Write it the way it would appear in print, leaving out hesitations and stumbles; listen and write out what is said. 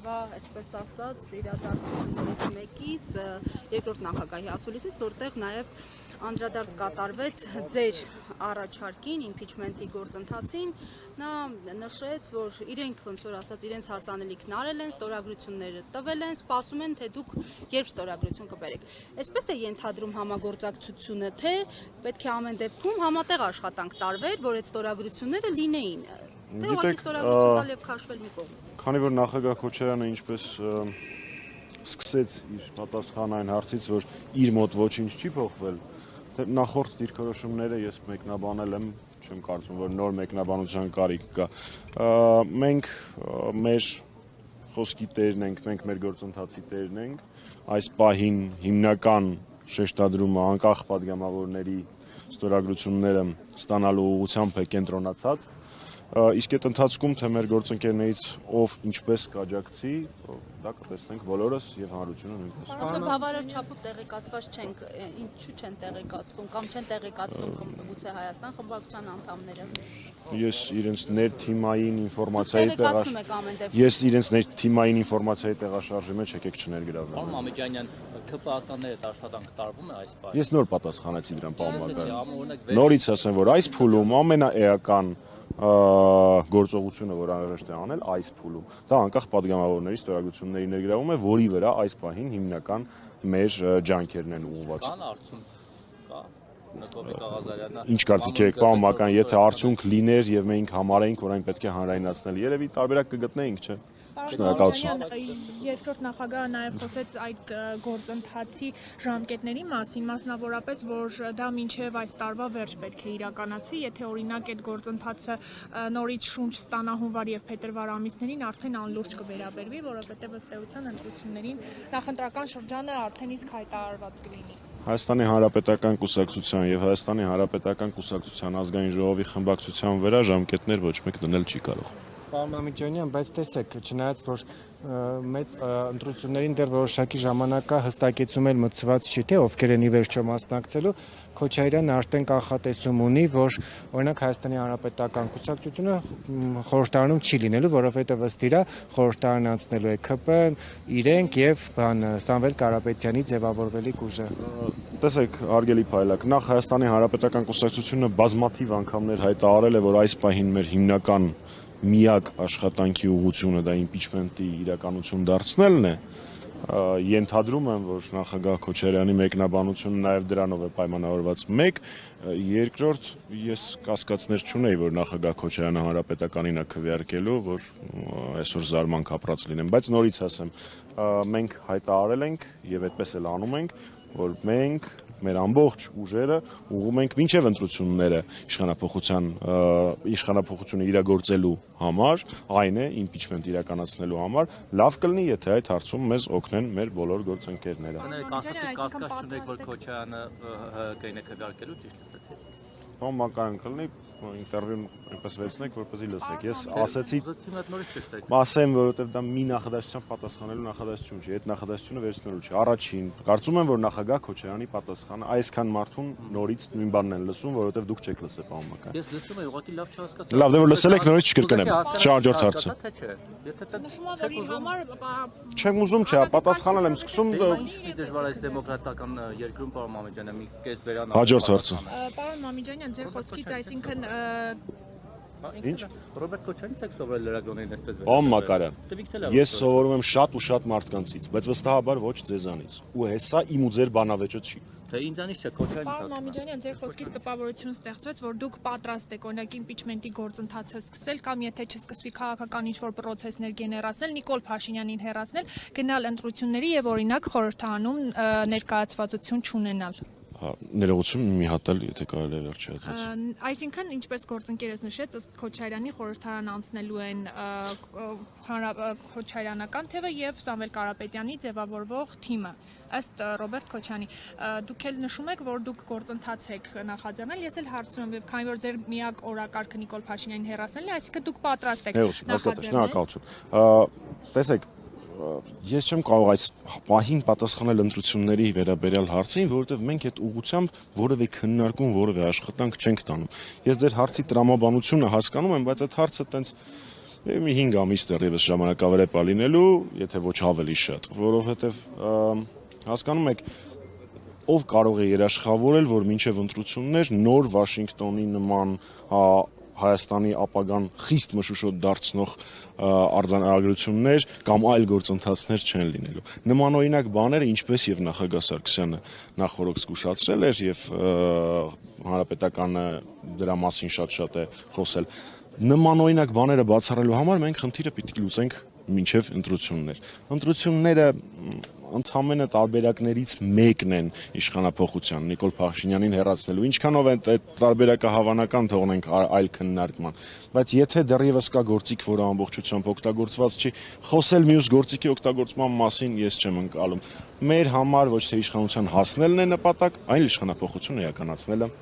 տարվա, այսպես ասած, իրադարձություններից մեկից, երկրորդ նախագահի ասուլիսից, որտեղ նաև անդրադարձ կատարվեց ձեր առաջարկին, իմպիչմենթի գործընթացին, նա նշեց, որ իրենք ոնց որ ասած իրենց հասանելիքն արել են, ստորագրությունները տվել են, սպասում են, թե դուք երբ ստորագրություն կբերեք։ Այսպես է ենթադրում համագործակցությունը, թե պետք է ամեն դեպքում համատեղ աշխատանք տարվեր, որ այդ ստորագրությունները լինեին։ Թե ուղղակի ստորագրություն տալ եւ քաշվել մի կողմ։ Քանի որ նախագահ Քոչարյանը ինչպես սկսեց իր պատասխանային հարցից, որ իր մոտ ոչինչ չի փոխվել, նախորդ դիրքորոշումները ես մեկնաբանել եմ, չեմ կարծում, որ նոր մեկնաբանության կարիք կա։ Մենք մեր խոսքի տերն ենք, մենք մեր գործընթացի տերն ենք, այս պահին հիմնական շեշտադրումը անկախ պատգամավորների ստորագրությունները ստանալու ուղղությամբ է կենտրոնացած, իսկ այդ ընթացքում թե մեր գործընկերներից ով ինչպես կաջակցի, դա կտեսնենք բոլորս եւ հանրությունը նույնպես։ Պարոն բավարար չափով տեղեկացված չենք, ինչու չեն տեղեկացվում կամ չեն տեղեկացնում գուցե Հայաստան խմբակցության անդամները։ Ես իրենց ներթիմային ինֆորմացիայի տեղաշարժի մեջ եկեք չներգրավվեմ։ Պարոն Մամեջանյան, ՔՊԱ-ականների հետ աշխատանք տարվում է այս պահին։ Ես նոր պատասխանեցի դրան, պարոն Մակարյան։ Նորից ասեմ, որ այս փուլում ամենաէական գործողությունը, որ անհրաժեշտ է անել այս փուլում, դա անկախ պատգամավորների ստորագրությունների ներգրավում է, որի վրա այս պահին հիմնական մեր ջանքերն են ուղղված։ Կան արդյունք, կա Նիկոլի Ղազարյանը։ Ինչ կարծիք եք, պարոն Մակարյան, եթե արդյունք լիներ եւ մենք համարեինք, որ այն պետք է հանրայնացնել, երևի տարբերակ կգտնեինք, չէ՞։ Շնորհակալություն։ Երկրորդ նախագահը նաև խոսեց այդ գործընթացի ժամկետների մասին, մասնավորապես, որ դա մինչև այս տարվա վերջ պետք է իրականացվի, եթե օրինակ այդ գործընթացը նորից շունչ ստանա հունվար եւ փետրվար ամիսներին, արդեն անլուրջ կվերաբերվի, որովհետեւ ըստ էության ընտրություններին նախընտրական շրջանը արդեն իսկ հայտարարված կլինի։ Հայաստանի Հանրապետական կուսակցության եւ Հայաստանի Հանրապետական կուսակցության ազգային ժողովի խմբակցության վրա ժամկետներ ոչ մեկ դնել չի կարող։ Պարոն Մամեջանյան, բայց տեսեք, չնայած որ մեծ ընտրություններին դեռ որոշակի ժամանակ կա, հստակեցում էլ մտցված չի, թե ովքեր են ի վերջո մասնակցելու, Քոչարյանը արդեն կանխատեսում ունի, որ օրինակ Հայաստանի Հանրապետական կուսակցությունը խորհրդարանում չի լինելու, որովհետև ըստ իրա խորհրդարան անցնելու է ԿՊ-ն, իրենք եւ Սամվել Կարապետյանի ձևավորվելիք ուժը։ Տեսեք, հարգելի փայլակ, նախ Հայաստանի Հանրապետական կուսակցությունը բազմաթիվ անգամներ հայտարարել է, որ այս պահին մեր հիմնական միակ աշխատանքի ուղղությունը դա իմպիչմենտի իրականություն դարձնելն է, ենթադրում եմ, որ նախագահ Քոչարյանի մեկնաբանությունը նաև դրանով է պայմանավորված։ Մեկ, երկրորդ, ես կասկածներ չունեի, որ նախագահ Քոչարյանը հանրապետականին է քվեարկելու, որ այսօր զարմանք ապրած լինեմ, բայց նորից ասեմ, մենք հայտարարել ենք եւ այդպես էլ անում ենք, որ մենք մեր ամբողջ ուժերը ուղղում ենք մինչև ընտրությունները իշխանափոխությունը իրագործելու համար, այն է իմպիչմենտ իրականացնելու համար, լավ կլինի, եթե այդ հարցում մեզ օգնեն մեր բոլոր գործընկերները։ Կասկած չունեք, որ Քոչարյանը ՀՀԿ-ին է քվեարկելու, ճիշտ ասացի։ Պարոն Մակարյան, կլինի ինտերվյուն այնպես վերցնեք, որպեսզի լսեք։ Ես ասեցի, ասեմ, որովհետև դա մի նախադասության պատասխանելու նախադասություն չի, այդ նախադասությունը վերցնելու չի։ Առաջին, կարծում եմ, որ նախագահ Քոչարյանի պատասխանը այսքան մարդուն նորից նույն բանն են լսում, որովհետև դուք չեք լսել, պարոն Մակարյան։ Ես լսում եմ, ուղղակի լավ չհասկացա։ Լավ, դե որ լսել եք, նորից չկրկնեմ։ Շարժորդ հարցը։ Չեմ ուզում, չէ, պատասխանել եմ, սկսում Ինչ դժվար այս դեմոկրատական երկրում, պարոն Մամեջանը, մի կես բերան։ Հաջորդ հարցը։ Պարոն Մամեջանյան, ձեր խոսքից այսինքն Ինչ։ Ռոբերտ Քոչարյանից եք սովորել լրագրողներին այսպես վերաբերել։ Պարոն Մակարյան, ես սովորում եմ շատ ու շատ մարդկանցից, բայց վստահաբար ոչ ձեզանից։ Ու հեսա իմ ու ձեր բանավեճը չի։ Թե ինձանից չէ, Քոչարյանից։ Պարոն Մամեջանյան, ձեր խոսքից տպավորություն ստեղծվեց, որ դուք պատրաստ եք օրինակ իմպիչմենտի գործընթացը սկսել կամ եթե չսկսվի քաղաքական ինչ-որ պրոցեսներ գեներացնել, Նիկոլ Փաշինյանին հեռացնել, գնալ ընտրությունների եւ օրինակ խորհրդարանում ներկայացվածություն չունենալ։ Ներողություն մի հատ էլ, եթե կարելի է վերջացնել։ Այսինքն, ինչպես գործընկերս նշեց, ըստ Քոչարյանի խորհրդարան անցնելու են Քոչարյանական թևը եւ Սամվել Կարապետյանի ձևավորվող թիմը։ Ըստ Ռոբերտ Քոչյանի, դուք էլ նշում եք, որ դուք գործընթաց եք նախաձեռնել, ես էլ հարցնում եմ, քանի որ ձեր միակ օրակարգը Նիկոլ Փաշինյանին հեռացնելն է, այսինքն դուք պատրաստ եք նախաձեռնել։ Տեսեք, ես չեմ կարող այս պահին պատասխանել ընտրությունների վերաբերյալ հարցին, որովհետև մենք այդ ուղղությամբ որևէ քննարկում, որևէ աշխատանք չենք տանում։ Ես ձեր հարցի տրամաբանությունը հասկանում եմ, բայց այդ հարցը տենց մի 5 ամիս դեռևս ժամանակավրեպ է լինելու, եթե ոչ ավելի շատ, որովհետև հասկանում եք, ով կարող է երաշխավորել, որ մինչև ընտրություններ նոր Վաշինգտոնի նման Հայաստանի ապագան խիստ մշուշոտ դարձնող արձանագրություններ կամ այլ գործընթացներ չեն լինելու։ Նմանօրինակ բաները, ինչպես եւ նախագահ Սարգսյանը նախորդ զգուշացրել էր եւ հանրապետականը դրա մասին շատ է խոսել։ Նմանօրինակ բաները բացառելու համար մենք խնդիրը պիտի լուծենք մինչև ընտրություններ։ Ընտրությունները ընդհանրապես տարբերակներից մեկն են իշխանապողության Նիկոլ Փաշինյանին հեռացնելու։ Ինչքանով է այդ տարբերակը հավանական, թողնենք այլ քննարկման։ Բայց եթե դեռևս կա գործիք, որը ամբողջությամբ օգտագործված չի, խոսել մյուս գործիքի օգտագործման մասին ես չեմ ընկալում։ Մեր համար ոչ թե իշխանության հասնելն է նպատակ, այլ իշխանապողությունը իրականացնելը։